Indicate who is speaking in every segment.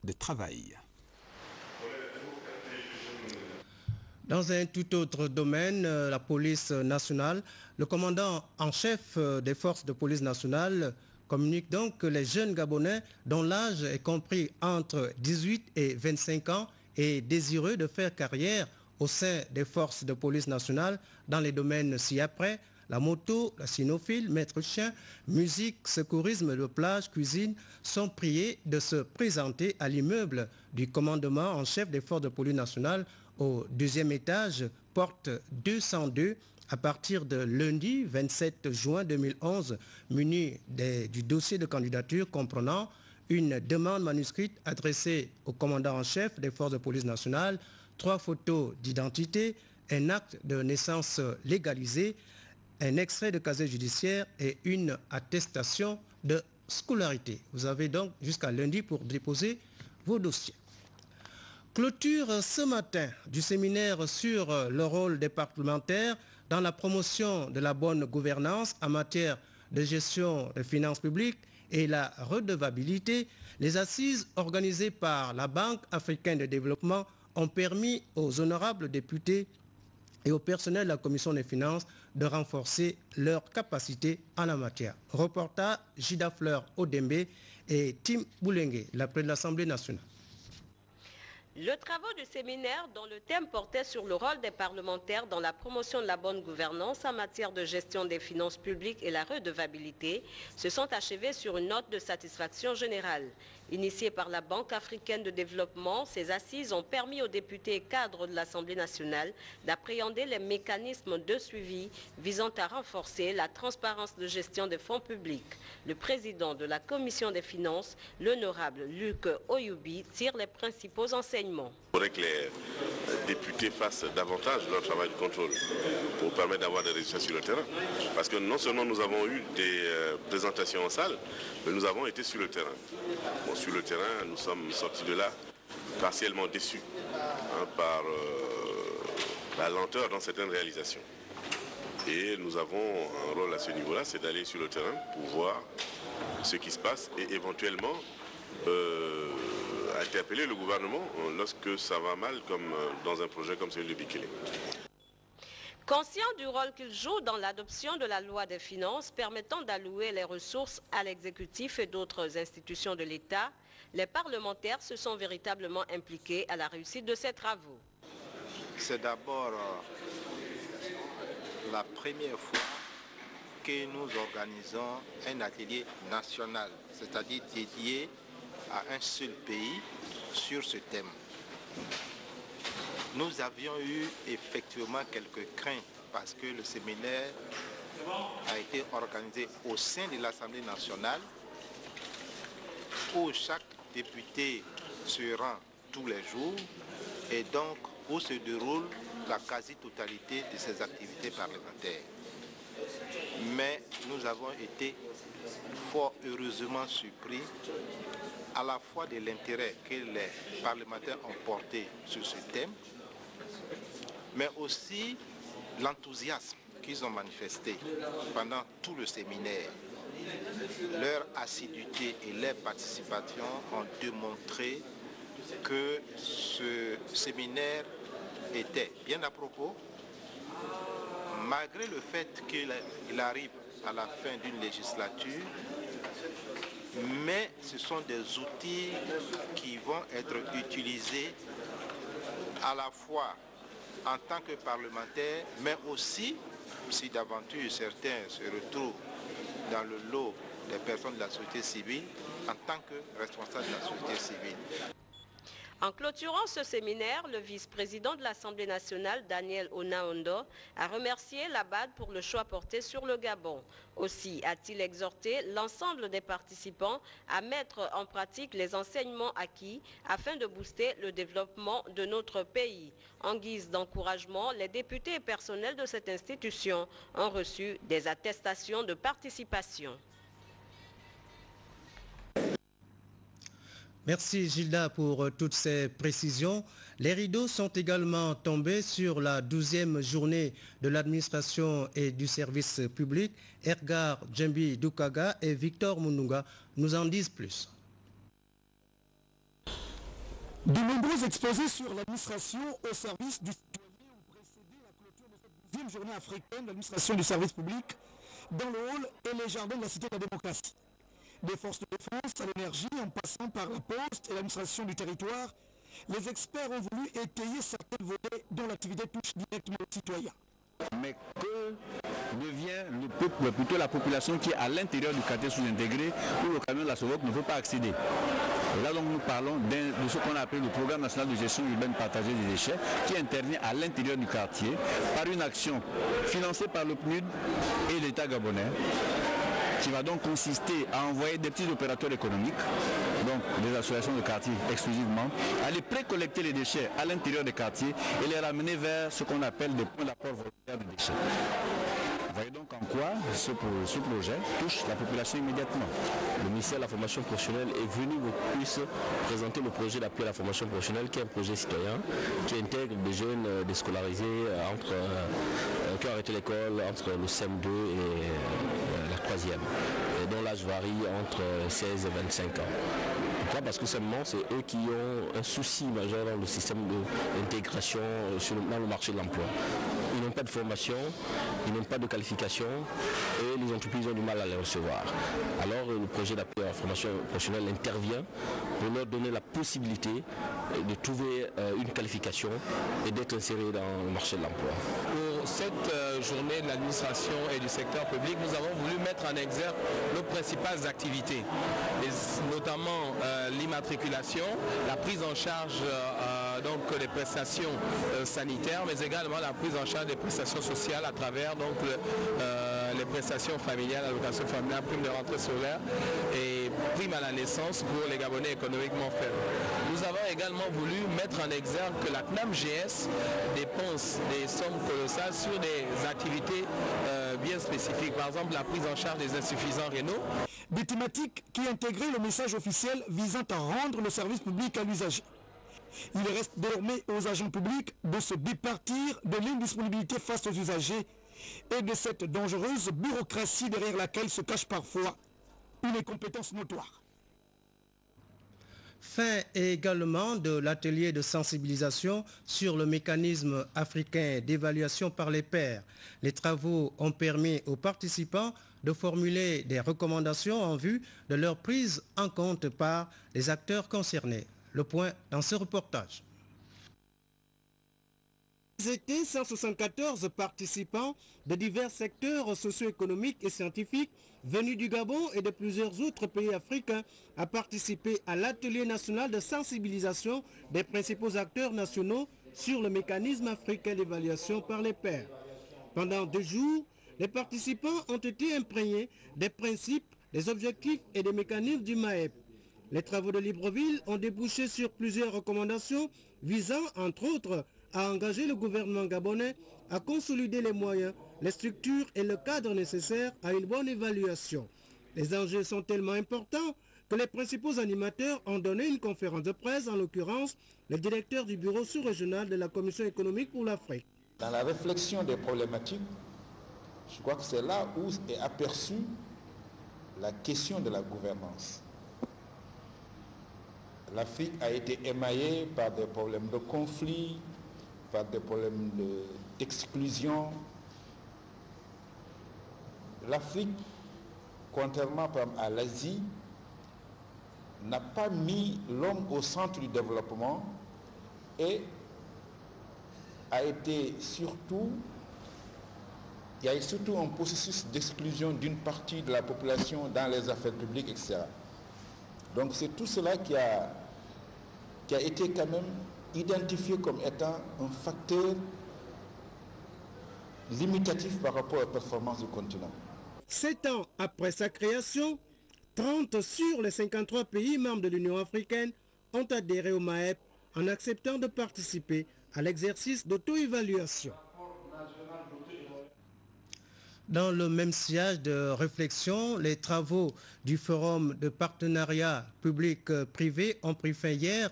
Speaker 1: de travail.
Speaker 2: Dans un tout autre domaine, la police nationale, le commandant en chef des forces de police nationale communique donc que les jeunes Gabonais dont l'âge est compris entre 18 et 25 ans et désireux de faire carrière au sein des forces de police nationale dans les domaines ci-après, la moto, la cynophile, maître chien, musique, secourisme de plage, cuisine, sont priés de se présenter à l'immeuble du commandement en chef des forces de police nationale au deuxième étage, porte 202, à partir de lundi 27 juin 2011, muni du dossier de candidature comprenant une demande manuscrite adressée au commandant en chef des forces de police nationale, 3 photos d'identité, un acte de naissance légalisé, un extrait de casier judiciaire et une attestation de scolarité. Vous avez donc jusqu'à lundi pour déposer vos dossiers. Clôture ce matin du séminaire sur le rôle des parlementaires dans la promotion de la bonne gouvernance en matière de gestion des finances publiques et la redevabilité. Les assises organisées par la Banque africaine de développement ont permis aux honorables députés et au personnel de la Commission des finances de renforcer leurs capacités en la matière. Reportage Gida Fleur Odembe et Tim Boulengue, la présidente de l'Assemblée nationale.
Speaker 3: Le travaux du séminaire dont le thème portait sur le rôle des parlementaires dans la promotion de la bonne gouvernance en matière de gestion des finances publiques et la redevabilité se sont achevés sur une note de satisfaction générale. Initiées par la Banque africaine de développement, ces assises ont permis aux députés et cadres de l'Assemblée nationale d'appréhender les mécanismes de suivi visant à renforcer la transparence de gestion des fonds publics. Le président de la Commission des finances, l'honorable Luc Oyubi, tire les principaux enseignements.
Speaker 4: Il faudrait que les députés fassent davantage leur travail de contrôle pour permettre d'avoir des résultats sur le terrain. Parce que non seulement nous avons eu des présentations en salle, mais nous avons été sur le terrain. Bon, sur le terrain, nous sommes sortis de là partiellement déçus par la lenteur dans certaines réalisations. Et nous avons un rôle à ce niveau-là, c'est d'aller sur le terrain pour voir ce qui se passe et éventuellement interpeller le gouvernement lorsque ça va mal, comme dans un projet comme celui de Bikele.
Speaker 3: Conscient du rôle qu'il joue dans l'adoption de la loi des finances permettant d'allouer les ressources à l'exécutif et d'autres institutions de l'État, les parlementaires se sont véritablement impliqués à la réussite de ces travaux.
Speaker 5: C'est d'abord la première fois que nous organisons un atelier national, c'est-à-dire dédié à un seul pays sur ce thème. Nous avions eu effectivement quelques craintes parce que le séminaire a été organisé au sein de l'Assemblée nationale où chaque député se rend tous les jours et donc où se déroule la quasi-totalité de ses activités parlementaires. Mais nous avons été fort heureusement surpris à la fois de l'intérêt que les parlementaires ont porté sur ce thème, mais aussi l'enthousiasme qu'ils ont manifesté pendant tout le séminaire. Leur assiduité et leur participation ont démontré que ce séminaire était bien à propos, malgré le fait qu'il arrive à la fin d'une législature, mais ce sont des outils qui vont être utilisés à la fois en tant que parlementaires, mais aussi, si d'aventure certains se retrouvent dans le lot des personnes de la société civile, en tant que responsables de la société civile.
Speaker 3: En clôturant ce séminaire, le vice-président de l'Assemblée nationale, Daniel Onaondo, a remercié la BAD pour le choix porté sur le Gabon. Aussi a-t-il exhorté l'ensemble des participants à mettre en pratique les enseignements acquis afin de booster le développement de notre pays. En guise d'encouragement, les députés et personnels de cette institution ont reçu des attestations de participation.
Speaker 2: Merci Gilda pour toutes ces précisions. Les rideaux sont également tombés sur la 12e journée de l'administration et du service public. Ergar Djembi Doukaga et Victor Mununga nous en disent plus.
Speaker 1: De nombreux exposés sur l'administration au service du citoyen ont précédé la clôture de cette deuxième journée africaine de l'administration du service public dans le hall et les jardins de la Cité de la démocratie. Des forces de défense à l'énergie en passant par la poste et l'administration du territoire, les experts ont voulu étayer certains volets dont l'activité touche directement les citoyens.
Speaker 6: Mais que devient le peuple, plutôt la population qui est à l'intérieur du quartier sous-intégré où le camion de la SOVOC ne peut pas accéder. Et là donc nous parlons de ce qu'on appelle le programme national de gestion urbaine partagée des déchets qui intervient à l'intérieur du quartier par une action financée par le PNUD et l'État gabonais, qui va donc consister à envoyer des petits opérateurs économiques, donc des associations de quartier exclusivement, aller précollecter les déchets à l'intérieur des quartiers et les ramener vers ce qu'on appelle des points d'apport volontaire de déchets. Vous voyez donc en quoi ce projet touche la population immédiatement.
Speaker 7: Le ministère de la formation professionnelle est venu plus présenter le projet d'appui à la formation professionnelle qui est un projet citoyen qui intègre des jeunes déscolarisés qui ont arrêté l'école entre le CM2 et la 3e, et dont l'âge varie entre 16 et 25 ans. Pourquoi? Parce que seulement c'est eux qui ont un souci majeur dans le système d'intégration dans le marché de l'emploi. Ils n'ont pas de formation, ils n'ont pas de qualification et les entreprises ont du mal à les recevoir. Alors le projet d'appui à la formation professionnelle intervient pour leur donner la possibilité de trouver une qualification et d'être insérés dans le marché de l'emploi.
Speaker 8: Pour cette journée de l'administration et du secteur public, nous avons voulu mettre en exergue nos principales activités, notamment l'immatriculation, la prise en charge donc des prestations sanitaires, mais également la prise en charge des prestations sociales à travers donc les prestations familiales, allocations familiales, prime de rentrée scolaire et prime à la naissance pour les Gabonais économiquement faibles. Nous avons également voulu mettre en exergue que la CNAMGS dépense des sommes colossales sur des activités bien spécifiques, par exemple la prise en charge des insuffisants rénaux.
Speaker 1: Des thématiques qui intégraient le message officiel visant à rendre le service public à l'usager. Il reste désormais aux agents publics de se départir de l'indisponibilité face aux usagers et de cette dangereuse bureaucratie derrière laquelle se cache parfois une incompétence notoire.
Speaker 2: Fin également de l'atelier de sensibilisation sur le mécanisme africain d'évaluation par les pairs. Les travaux ont permis aux participants de formuler des recommandations en vue de leur prise en compte par les acteurs concernés. Le point dans ce reportage. Ils étaient 174 participants de divers secteurs socio-économiques et scientifiques venus du Gabon et de plusieurs autres pays africains à participer à l'atelier national de sensibilisation des principaux acteurs nationaux sur le mécanisme africain d'évaluation par les pairs. Pendant 2 jours, les participants ont été imprégnés des principes, des objectifs et des mécanismes du MAEP. Les travaux de Libreville ont débouché sur plusieurs recommandations visant, entre autres, à engager le gouvernement gabonais à consolider les moyens, les structures et le cadre nécessaires à une bonne évaluation. Les enjeux sont tellement importants que les principaux animateurs ont donné une conférence de presse, en l'occurrence le directeur du bureau sous-régional de la Commission économique pour l'Afrique.
Speaker 9: Dans la réflexion des problématiques, je crois que c'est là où est aperçue la question de la gouvernance. L'Afrique a été émaillée par des problèmes de conflit, par des problèmes d'exclusion. L'Afrique, contrairement à l'Asie, n'a pas mis l'homme au centre du développement et il y a surtout un processus d'exclusion d'une partie de la population dans les affaires publiques, etc. Donc c'est tout cela qui a été quand même identifié comme étant un facteur limitatif par rapport aux performances du continent.
Speaker 2: 7 ans après sa création, 30 sur les 53 pays membres de l'Union africaine ont adhéré au MAEP en acceptant de participer à l'exercice d'auto-évaluation. Dans le même sillage de réflexion, les travaux du Forum de partenariat public-privé ont pris fin hier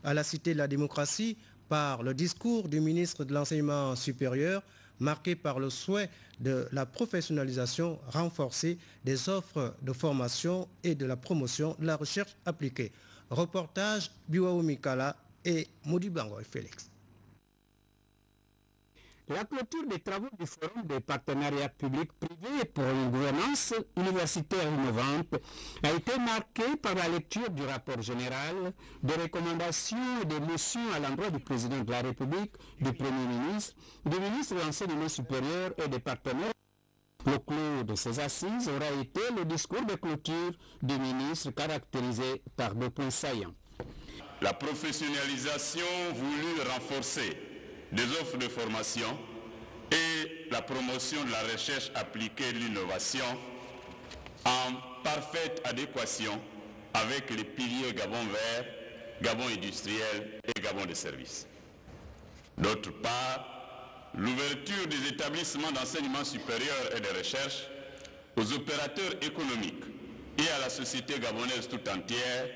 Speaker 2: à la Cité de la démocratie par le discours du ministre de l'Enseignement supérieur, marqué par le souhait de la professionnalisation renforcée des offres de formation et de la promotion de la recherche appliquée. Reportage Biwaou Mikala et Moudi Bango et Félix.
Speaker 10: La clôture des travaux du Forum des partenariats publics-privés pour une gouvernance universitaire innovante a été marquée par la lecture du rapport général, des recommandations et des motions à l'endroit du président de la République, du Premier ministre, du ministre de l'Enseignement supérieur et des partenaires. Le clou de ces assises aura été le discours de clôture du ministre caractérisé par deux points saillants.
Speaker 11: La professionnalisation voulue renforcer des offres de formation et la promotion de la recherche appliquée et de l'innovation en parfaite adéquation avec les piliers Gabon vert, Gabon industriel et Gabon de services. D'autre part, l'ouverture des établissements d'enseignement supérieur et de recherche aux opérateurs économiques et à la société gabonaise tout entière,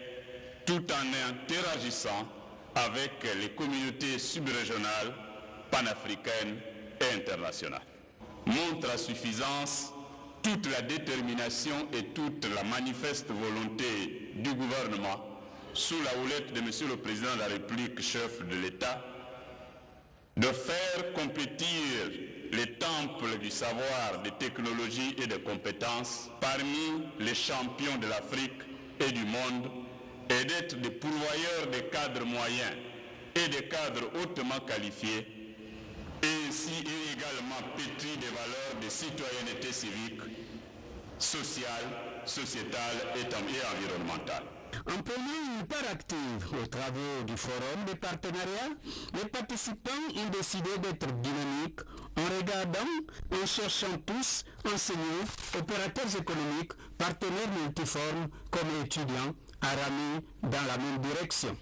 Speaker 11: tout en interagissant avec les communautés subrégionales, panafricaines et internationales. Montre à suffisance toute la détermination et toute la manifeste volonté du gouvernement, sous la houlette de Monsieur le Président de la République, chef de l'État, de faire compétir les temples du savoir, des technologies et des compétences parmi les champions de l'Afrique et du monde, et d'être des pourvoyeurs des cadres moyens et des cadres hautement qualifiés, et ainsi également pétris des valeurs de citoyenneté civique, sociale, sociétale et environnementale.
Speaker 10: En prenant une part active aux travaux du Forum des partenariats, les participants ont décidé d'être dynamiques en regardant, en cherchant tous, enseignants, opérateurs économiques, partenaires multiformes comme étudiants, à ramer dans la même direction.